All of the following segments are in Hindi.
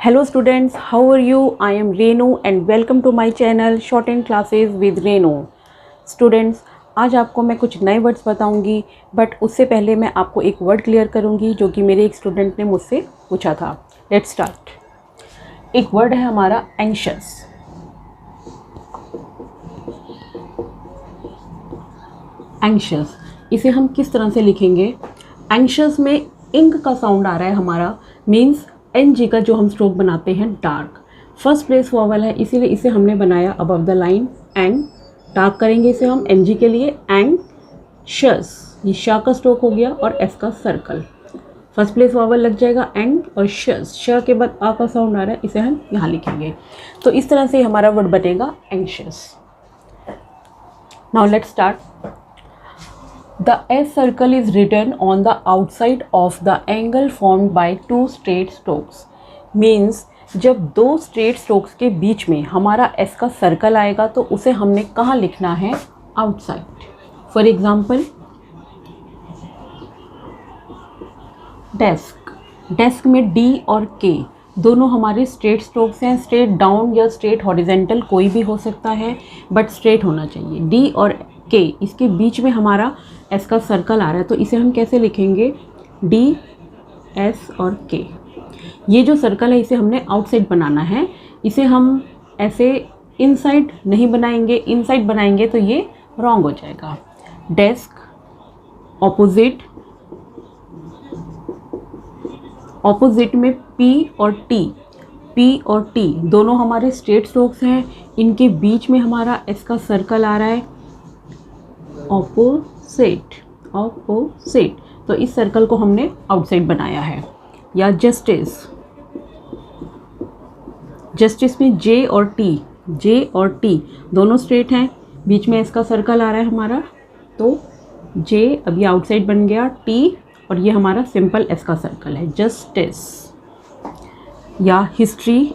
Hello students, how are you? I am Renu and welcome to my channel Shortened Classes with Renu. Students, आज आपको मैं कुछ नए वर्ड्स बताऊंगी, बट उससे पहले मैं आपको एक वर्ड क्लियर करूंगी जो कि मेरे एक स्टूडेंट ने मुझसे पूछा था. Let's start. एक वर्ड है हमारा एंग्शियस. एंग्शियस, इसे हम किस तरह से लिखेंगे? एंग्शियस में इंक का साउंड आ रहा है हमारा, मीन्स एनजी का जो हम स्ट्रोक बनाते हैं डार्क. फर्स्ट प्लेस वॉवल है, इसीलिए इसे हमने बनाया above the line. Ang dark करेंगे इसे हम एनजी के लिए. एंग शस, ये शा का स्ट्रोक हो गया और एस का सर्कल. फर्स्ट प्लेस वॉवल लग जाएगा एंग और शस. श के बाद आ का साउंड आ रहा है, इसे हम यहाँ लिखेंगे. तो इस तरह से हमारा वर्ड बनेगा anxious. Now let's start. The S circle is written on the outside of the angle formed by two straight strokes. Means जब दो straight strokes के बीच में हमारा S का सर्कल आएगा तो उसे हमने कहाँ लिखना है? Outside. For example, desk. Desk में D और K दोनों हमारे स्ट्रेट स्ट्रोक्स हैं. स्ट्रेट डाउन या स्ट्रेट हॉरिजेंटल कोई भी हो सकता है, बट स्ट्रेट होना चाहिए. डी और के, इसके बीच में हमारा एस का सर्कल आ रहा है, तो इसे हम कैसे लिखेंगे? डी एस और के. ये जो सर्कल है इसे हमने आउटसाइड बनाना है. इसे हम ऐसे इनसाइड नहीं बनाएंगे, इनसाइड बनाएंगे तो ये रॉन्ग हो जाएगा. Desk, opposite. ऑपोजिट में पी और टी दोनों हमारे स्ट्रेट स्ट्रोक्स हैं. इनके बीच में हमारा एस का सर्कल आ रहा है. ऑपोजिट. तो इस सर्कल को हमने आउटसाइड बनाया है. या जस्टिस में जे और टी दोनों स्ट्रेट हैं. बीच में इसका सर्कल आ रहा है हमारा, तो जे अभी आउटसाइड बन गया. टी और ये हमारा सिंपल एस का सर्कल है. जस्टिस. या हिस्ट्री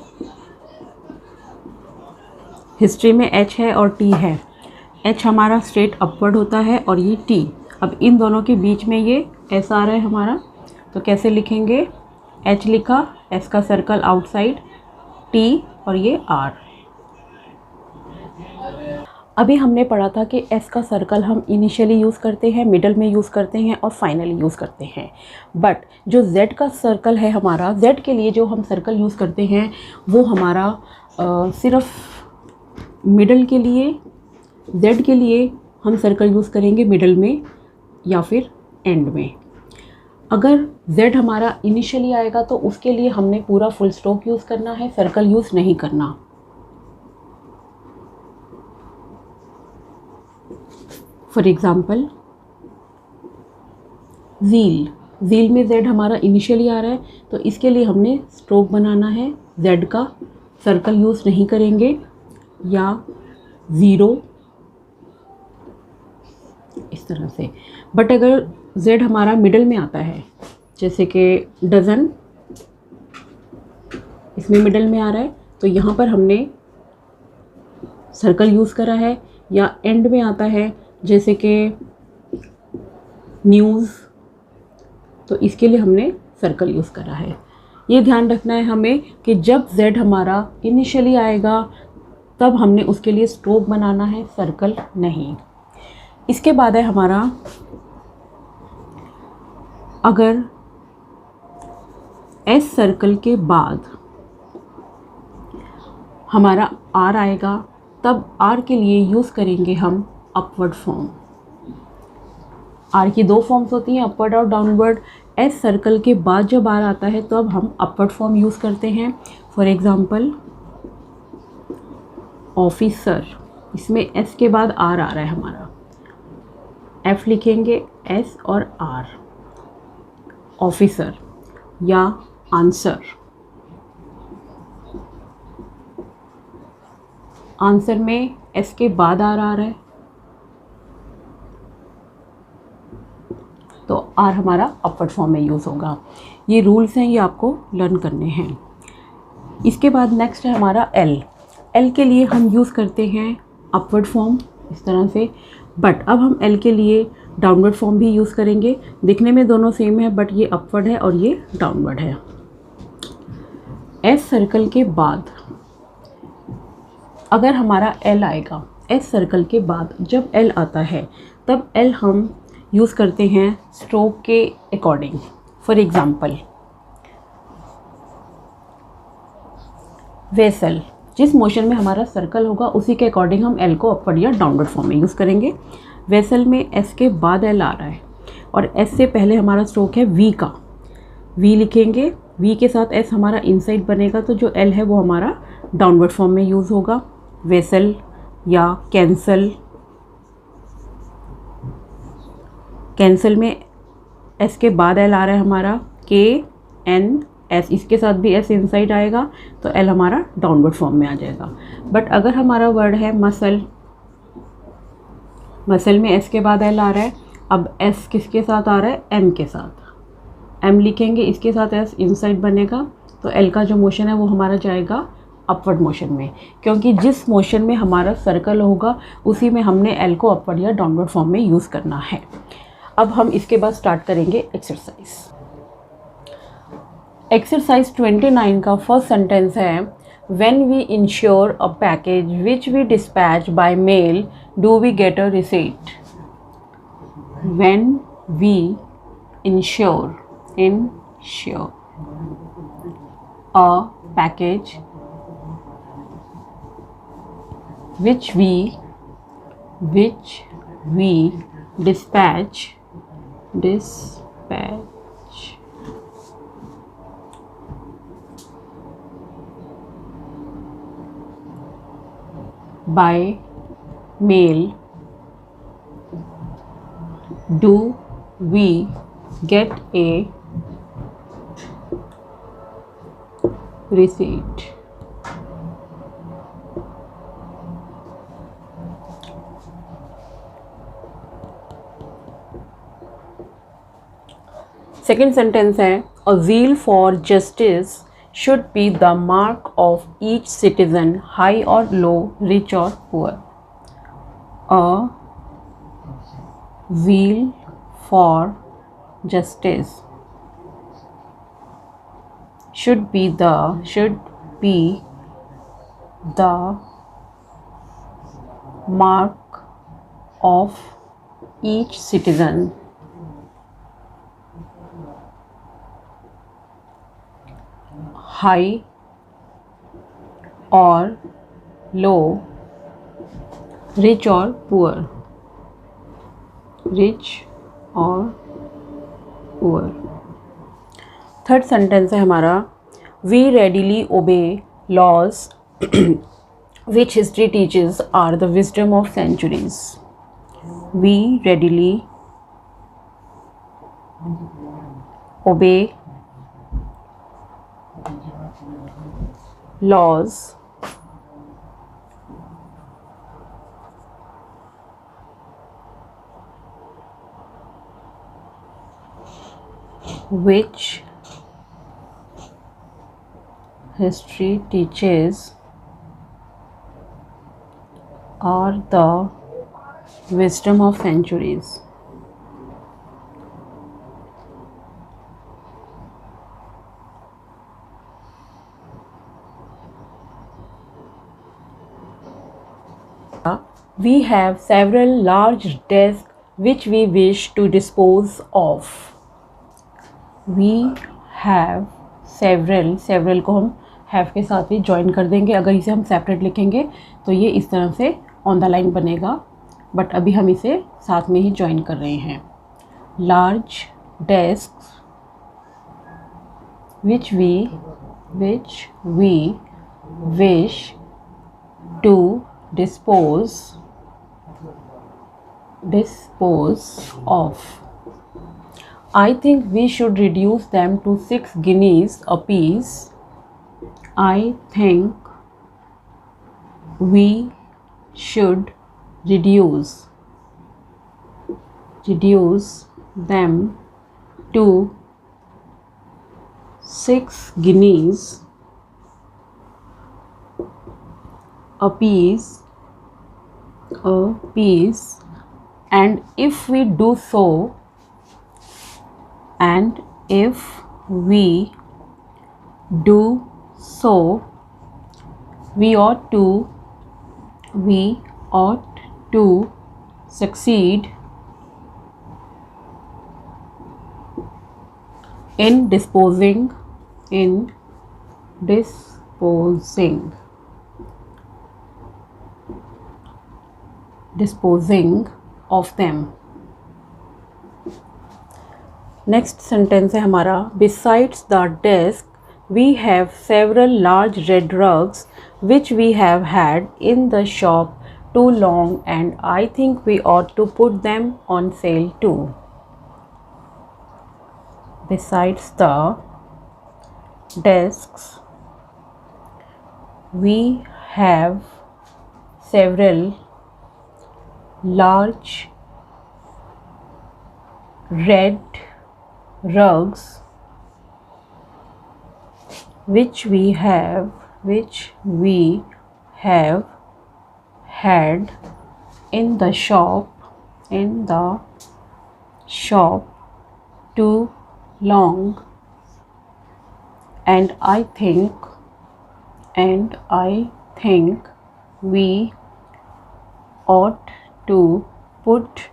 में एच है और टी है. एच हमारा स्ट्रेट अपवर्ड होता है और ये टी. अब इन दोनों के बीच में ये एस आ रहा है हमारा, तो कैसे लिखेंगे? एच लिखा, एस का सर्कल आउटसाइड, टी और ये आर. अभी हमने पढ़ा था कि एस का सर्कल हम इनिशियली यूज़ करते हैं, मिडल में यूज़ करते हैं और फाइनली यूज़ करते हैं. बट जो जेड का सर्कल है हमारा, जेड के लिए जो हम सर्कल यूज़ करते हैं वो हमारा सिर्फ मिडल के लिए, जेड के लिए हम सर्कल यूज़ करेंगे मिडल में या फिर एंड में. अगर जेड हमारा इनिशियली आएगा तो उसके लिए हमने पूरा फुल स्टॉप यूज़ करना है, सर्कल यूज़ नहीं करना. फॉर एग्ज़ाम्पल, ज़ील में जेड हमारा इनिशियली आ रहा है, तो इसके लिए हमने स्ट्रोक बनाना है. जेड का सर्कल यूज़ नहीं करेंगे. या ज़ीरो, इस तरह से. बट अगर जेड हमारा मिडल में आता है, जैसे कि डज़न इसमें मिडल में आ रहा है, तो यहाँ पर हमने सर्कल यूज़ करा है. या एंड में आता है जैसे कि न्यूज़, तो इसके लिए हमने सर्कल यूज़ करा है. ये ध्यान रखना है हमें कि जब जेड हमारा इनिशियली आएगा तब हमने उसके लिए स्ट्रोक बनाना है, सर्कल नहीं. इसके बाद है हमारा, अगर एस सर्कल के बाद हमारा आर आएगा तब आर के लिए यूज़ करेंगे हम अपवर्ड फॉर्म. आर की दो फॉर्म्स होती हैं, अपवर्ड और डाउनवर्ड. एस सर्कल के बाद जब आर आता है तो अब हम अपवर्ड फॉर्म यूज़ करते हैं. फॉर एग्ज़ाम्पल, ऑफिसर, इसमें एस के बाद आर आ रहा है हमारा. एफ लिखेंगे, एस और आर. ऑफिसर. या आंसर. आंसर में एस के बाद आर आ रहा है, तो आर हमारा अपवर्ड फॉर्म में यूज़ होगा. ये रूल्स हैं, ये आपको लर्न करने हैं. इसके बाद नेक्स्ट है हमारा एल के लिए हम यूज़ करते हैं अपवर्ड फॉर्म इस तरह से. बट अब हम एल के लिए डाउनवर्ड फॉर्म भी यूज़ करेंगे. दिखने में दोनों सेम है, बट ये अपवर्ड है और ये डाउनवर्ड है. एस सर्कल के बाद अगर हमारा एल आएगा, एस सर्कल के बाद जब एल आता है तब एल हम यूज़ करते हैं स्ट्रोक के अकॉर्डिंग। फॉर एग्ज़ाम्पल वेसल, जिस मोशन में हमारा सर्कल होगा उसी के अकॉर्डिंग हम एल को अपवर्ड या डाउनवर्ड फॉर्म में यूज़ करेंगे। वेसल में एस के बाद एल आ रहा है और एस से पहले हमारा स्ट्रोक है वी का, वी लिखेंगे, वी के साथ एस हमारा इनसाइड बनेगा, तो जो एल है वो हमारा डाउनवर्ड फॉर्म में यूज़ होगा। वेसल या कैंसल, कैंसल में एस के बाद एल आ रहा है हमारा, के एन एस, इसके साथ भी एस इनसाइड आएगा तो एल हमारा डाउनवर्ड फॉर्म में आ जाएगा। बट अगर हमारा वर्ड है मसल, मसल में एस के बाद एल आ रहा है, अब एस किसके साथ आ रहा है, एम के साथ, एम लिखेंगे, इसके साथ एस इनसाइड बनेगा, तो एल का जो मोशन है वो हमारा जाएगा अपवर्ड मोशन में, क्योंकि जिस मोशन में हमारा सर्कल होगा उसी में हमने एल को अपवर्ड या डाउनवर्ड फॉर्म में यूज़ करना है। अब हम इसके बाद स्टार्ट करेंगे एक्सरसाइज। एक्सरसाइज 29 का फर्स्ट सेंटेंस है, when we insure a package which we dispatch by mail do we get a receipt. When we insure a package which we dispatch by mail, do we get a receipt? Second sentence है, a zeal for justice should be the mark of each citizen, high और लो, रिच और poor. A zeal for justice should be the mark of each citizen, high और लो, रिच और पुअर, रिच और पुअर। थर्ड सेंटेंस है हमारा, we readily obey laws which history teaches are the wisdom of centuries. We readily obey laws which history teaches are the wisdom of centuries. We have several large desks which we wish to dispose of. We have several को हम have के साथ ही ज्वाइन कर देंगे। अगर इसे हम सेपरेट लिखेंगे तो ये इस तरह से ऑन द लाइन बनेगा, बट अभी हम इसे साथ में ही ज्वाइन कर रहे हैं। Large desk which we wish to dispose of. I think we should reduce them to 6 guineas apiece. I think we should reduce them to 6 guineas apiece, and if we do so, So we ought to succeed in disposing of them. Next sentence है हमारा, besides the desk we have several large red rugs which we have had in the shop too long and I think we ought to put them on sale too. Besides the desks, we have several large red rugs which we have had in the shop too long and I think we ought to put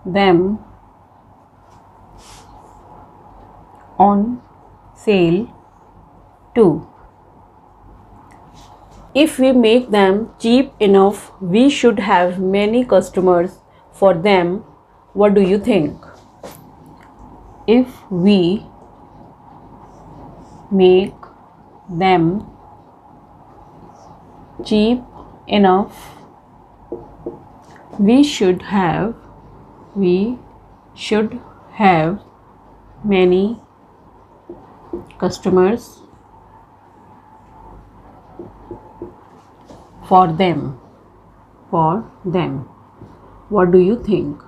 them on sale too. If we make them cheap enough, we should have many customers for them. What do you think? If we make them cheap enough, we should have many customers for them. What do you think?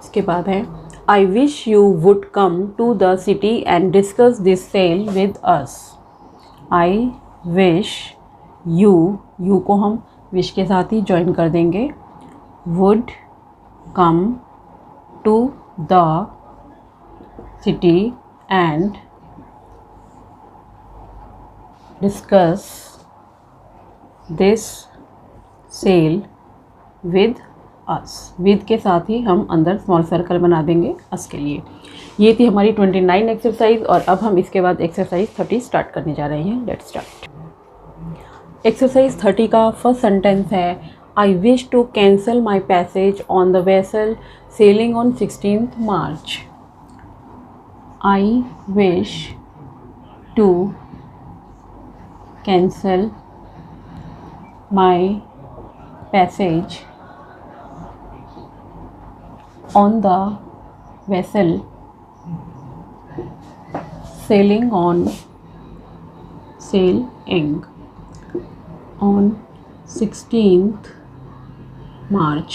इसके बाद है, I wish you would come to the city and discuss this sale with us. I wish you को हम wish के साथ ही ज्वाइन कर देंगे, would come to the city and discuss this sale with us. with के साथ ही हम अंदर स्मॉल सर्कल बना देंगे us के लिए. ये थी हमारी 29 एक्सरसाइज और अब हम इसके बाद एक्सरसाइज 30 स्टार्ट करने जा रहे हैं. Let's start. एक्सरसाइज 30 का फर्स्ट सेंटेंस है, I wish to cancel my passage on the vessel sailing on 16th March. I wish to cancel my passage on the vessel sailing on 16th March.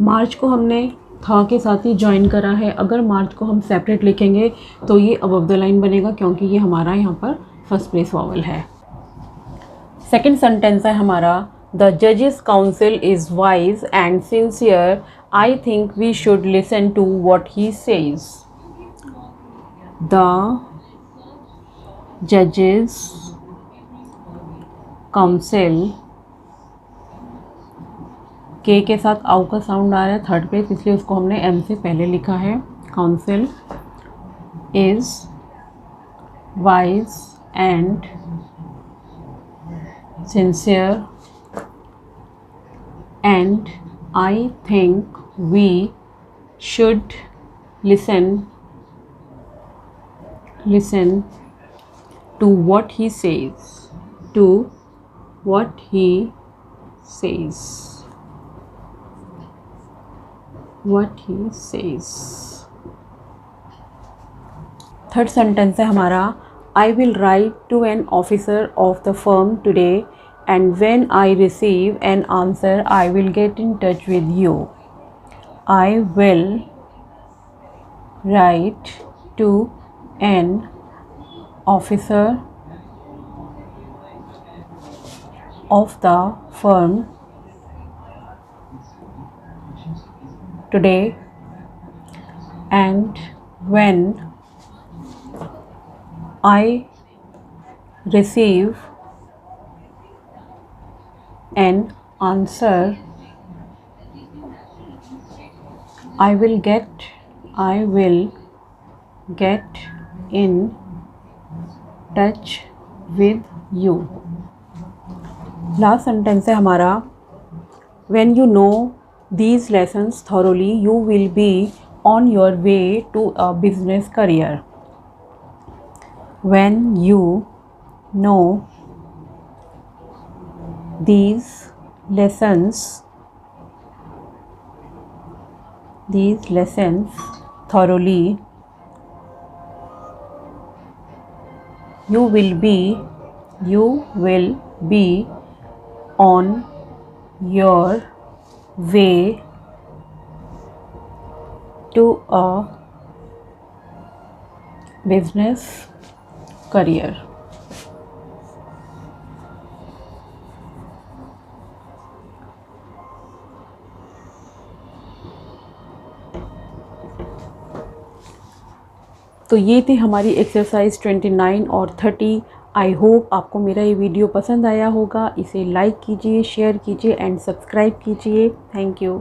मार्च को हमने था के साथ ही ज्वाइन करा है. अगर मार्च को हम सेपरेट लिखेंगे तो ये अबव द लाइन बनेगा क्योंकि ये हमारा यहाँ पर फर्स्ट प्लेस वॉवल है. सेकंड सेंटेंस है हमारा, द जजेस council is wise and sincere. I think we should listen to what he says. The जजेस काउंसिल, के साथ आउ का साउंड आ रहा है थर्ड प्लेस, इसलिए उसको हमने एम से पहले लिखा है. Council is wise and sincere and I think we should listen to what he says. Third sentence है हमारा, I will write to an officer of the firm today and when I receive an answer I will get in touch with you. I will write to an officer of the firm today and when I receive an answer, I will get in touch with you. Last sentence है हमारा, when you know these lessons thoroughly, you will be on your way to a business career. When you know these lessons thoroughly, you will be on your way to a business career. तो ये थी हमारी एक्सरसाइज 29 और 30। आई होप आपको मेरा ये वीडियो पसंद आया होगा। इसे लाइक कीजिए, शेयर कीजिए एंड सब्सक्राइब कीजिए। Thank you.